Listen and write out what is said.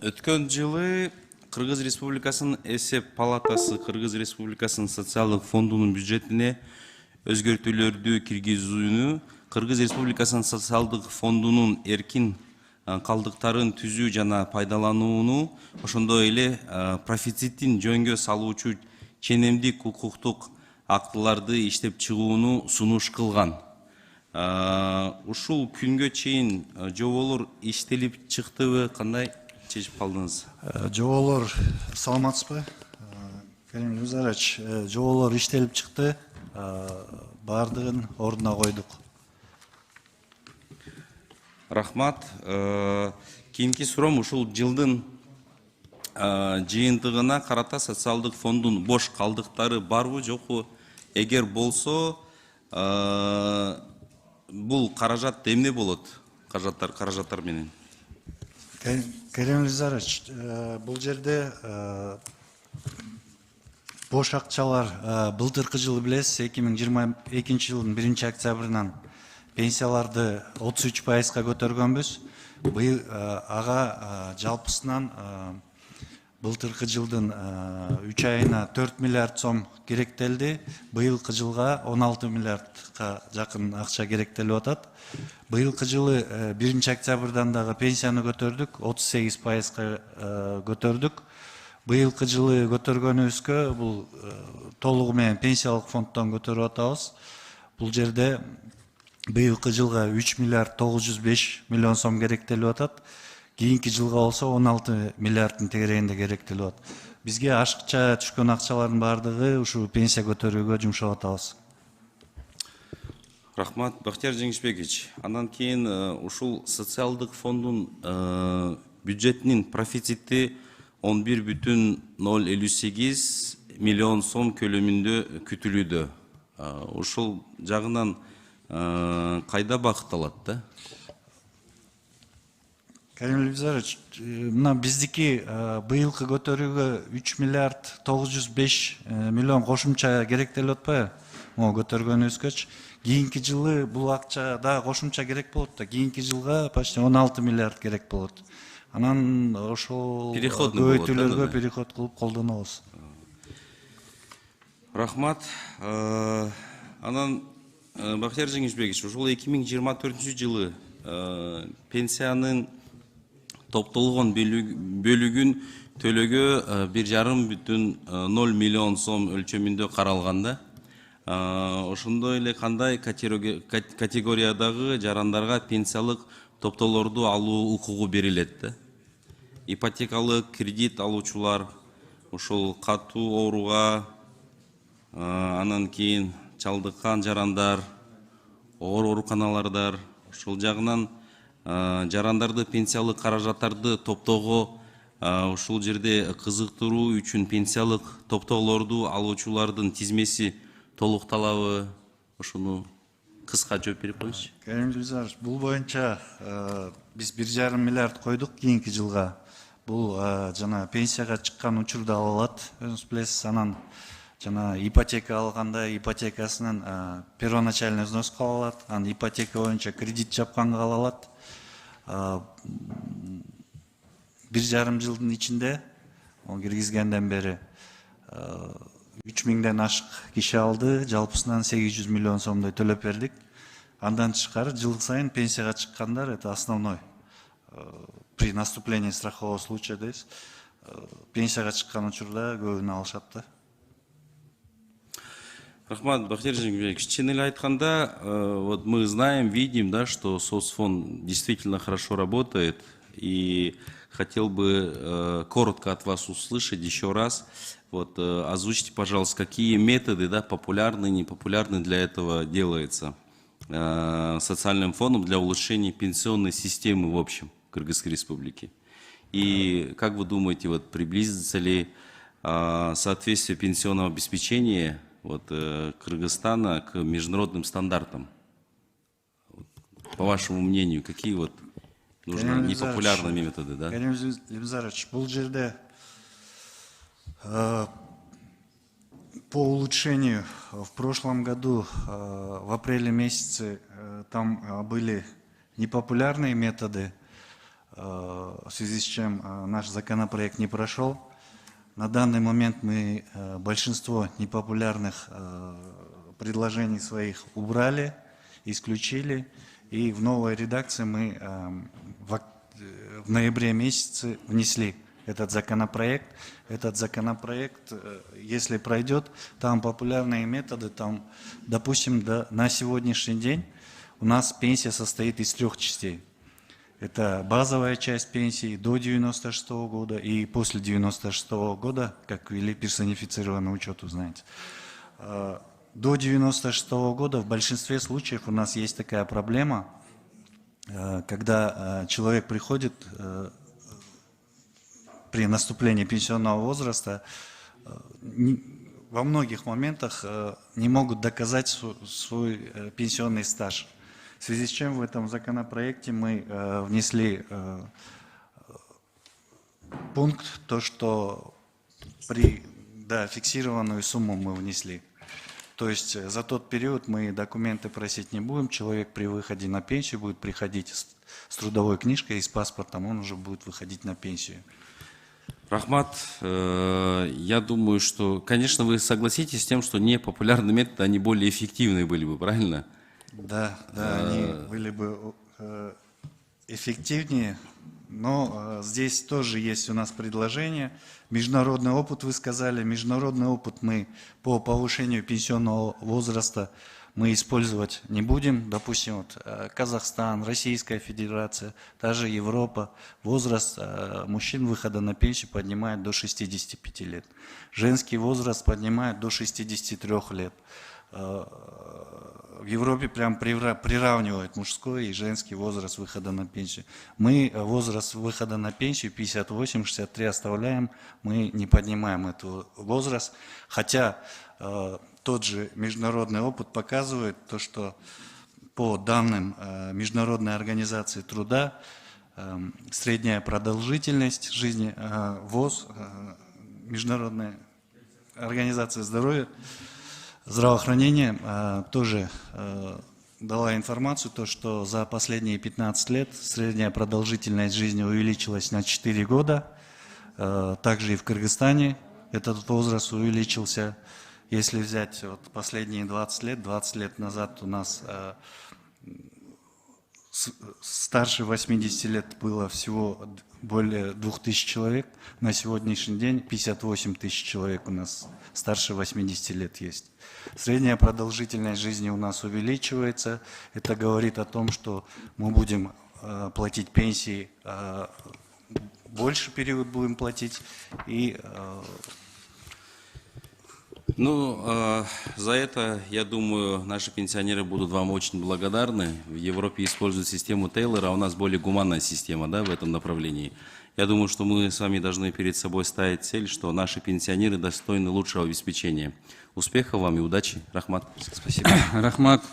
Өткөн жылы Кыргыз Республикасынын эсеп палатасы Кыргыз Республикасынын социалдык фондунун бюджетине өзгөртүүлөрдү киргизүүнү Кыргыз Республикасынын социалдык фондунун эркин калдыктарын түзүү жана пайдаланууну, ошондой эле профицитин жөнгө салуучу ченемдик укуктук актыларды иштеп чыгууну сунуш кылган. Ушул күнгө чейин жоболор иштелип чыктыбы, кандай чечип калдыңыз? Жоболор саламатсызбы? Карим Илюзарович, жоболор иштелип чыкты, бардыгын ордуна койдук. Рахмат. Кийинки суроом ушул жылдын жыйынтыгына карата социалдык фонддун бош калдыктары барбы, жокпу? Эгер болсо, бул каражат эмне болот? Каражаттар менен. Карим Илюзарович, бул жерде бош акчалар былтыркы жылы билесиз, 2022 жылдын 1 октябрынан пенсияларды 33%га көтөргөнбүз. Быйыл ага жалпысынан былтыркы жылдын 3 айына 4 миллиард сом керектелди. Быйылкы жылга 16 миллиардка жакын акча керектелип атат. Быйылкы жылы 1 октябрдан дагы пенсияны көтөрдүк, 38%га көтөрдүк. Быйылкы жылы көтөргөнүбүзгө бул толугу менен пенсиялык фонддон көтөрүп атабыз. Бул жерде быйылкы жылга 3 миллиард 905 миллион сом керектелип атат. Кийинки жылга болсо 16 миллиарддын тегерегинде керектелип атат. Бизге ашыкча түшкөн акчалардын бардыгы ушу пенсия көтөрүүгө жумшап атабыз. Рахмат, Бахтияр Жеңишбекович. Андан кийин ушул социалдык фонддун бюджетинин профицити 11,058 миллион сом көлөмүндө күтүлүүдө. Ушул жагынан кайда багытталат да? Карим Илюзарович, мына биздики быйылкы көтөрүүгө 3 миллиард 905 миллион кошумча керектелип атпайбы? Могу көтөргөнүбүзгөчү. Кийинки жылы бул акча да кошумча керек болот да. Кийинки жылга почти 16 миллиард керек болот. Анан ошол көбөйтүүлөргө переход кылып колдонобуз. Рахмат. Анан Бахтияр Жеңишбекович, ушул 2024 жылы пенсиянын топтолгон бөлүгүн төлөгө 1,0 миллион сом өлчөмүндө каралганда, ошондой эле кандай категориядагы жарандарга пенсиялык топтоолорду алуу укугу берилет да? Ипотекалык кредит алуучулар, ушул катуу ооруга, анан кийин чалдыккан жарандар, оор ооруканалардар, ушул жагынан жарандарды пенсиялык каражаттарды топтоого ушул жерде кызыктыруу үчүн пенсиялык топтоолорду алуучулардын тизмеси толукталабы? Ушуну кыска жооп берип коюңузчу. Карим Илюзарович, бул боюнча биз 1,5 миллиард койдук кийинки жылга. Бул жана пенсияга чыккан учурда алынат, өзүңүз билесиз. Анан жана ипотека алганда ипотекасынын первоначальный взноска алат, анан ипотека боюнча кредит жапканга алат. 1,5 жылдын ичинде киргизгенден бери 3000ден ашык киши алды, жалпысынан 800 миллион сомдой төлөп бердик. Андан тышкары жыл сайын пенсияга чыккандар это основной. При наступлении страхового случая дейбиз. Пенсияга чыккан учурда көбүн алышат да. Рахмат, Бахтияр Жеңишбекович, чын эле айтканда, вот мы знаем, видим, да, что соцфонд действительно хорошо работает, и хотел бы коротко от вас услышать еще раз, вот озвучьте, пожалуйста, какие методы, да, популярны, непопулярны для этого делается социальным фондом для улучшения пенсионной системы в общем Кыргызской Республики. И как вы думаете, вот приблизится ли соответствие пенсионного обеспечения вот Кыргызстана к международным стандартам? По вашему мнению, какие вот нужны непопулярные методы, да? Карим Илюзарович, бул жерде по улучшению в прошлом году в апреле месяце там были непопулярные методы. в связи с чем наш законопроект не прошел. На данный момент мы большинство непопулярных предложений своих убрали, исключили, и в новой редакции мы в ноябре месяце внесли этот законопроект. Этот законопроект, если пройдет, там популярные методы, там, допустим, на сегодняшний день у нас пенсия состоит из 3 частей. Это базовая часть пенсии до 96 года и после 96 года, как ввели персонифицированный учет, узнаете. До 96 года в большинстве случаев у нас есть такая проблема, когда человек приходит при наступлении пенсионного возраста, во многих моментах не могут доказать свой пенсионный стаж. В связи с чем в этом законопроекте мы внесли пункт, то что фиксированную сумму мы внесли. То есть за тот период мы документы просить не будем, человек при выходе на пенсию будет приходить с трудовой книжкой и с паспортом, он уже будет выходить на пенсию. Рахмат, я думаю, что, конечно, вы согласитесь с тем, что непопулярные методы, они более эффективные были бы, правильно? Да, они были бы эффективнее, но здесь тоже есть у нас предложение. Международный опыт, вы сказали, международный опыт мы по повышению пенсионного возраста мы использовать не будем. Допустим, вот Казахстан, Российская Федерация, даже Европа, возраст мужчин выхода на пенсию поднимает до 65 лет. Женский возраст поднимает до 63 лет. В Европе прям приравнивают мужской и женский возраст выхода на пенсию. Мы возраст выхода на пенсию 58-63 оставляем, мы не поднимаем этот возраст. Хотя тот же международный опыт показывает то, что по данным Международной организации труда средняя продолжительность жизни ВОЗ, Международная организация здравоохранения тоже дала информацию, то, что за последние 15 лет средняя продолжительность жизни увеличилась на 4 года. Также и в Кыргызстане этот возраст увеличился. Если взять вот последние 20 лет назад у нас старше 80 лет было всего более 2000 человек. На сегодняшний день 58 тысяч человек у нас старше 80 лет есть. Средняя продолжительность жизни у нас увеличивается. Это говорит о том, что мы будем платить пенсии, больше период будем платить. И за это, я думаю, наши пенсионеры будут вам очень благодарны. В Европе используют систему Тейлора, а у нас более гуманная система, да, в этом направлении. Я думаю, что мы с вами должны перед собой ставить цель, что наши пенсионеры достойны лучшего обеспечения. Успехов вам и удачи. Рахмат. Спасибо. Рахмат.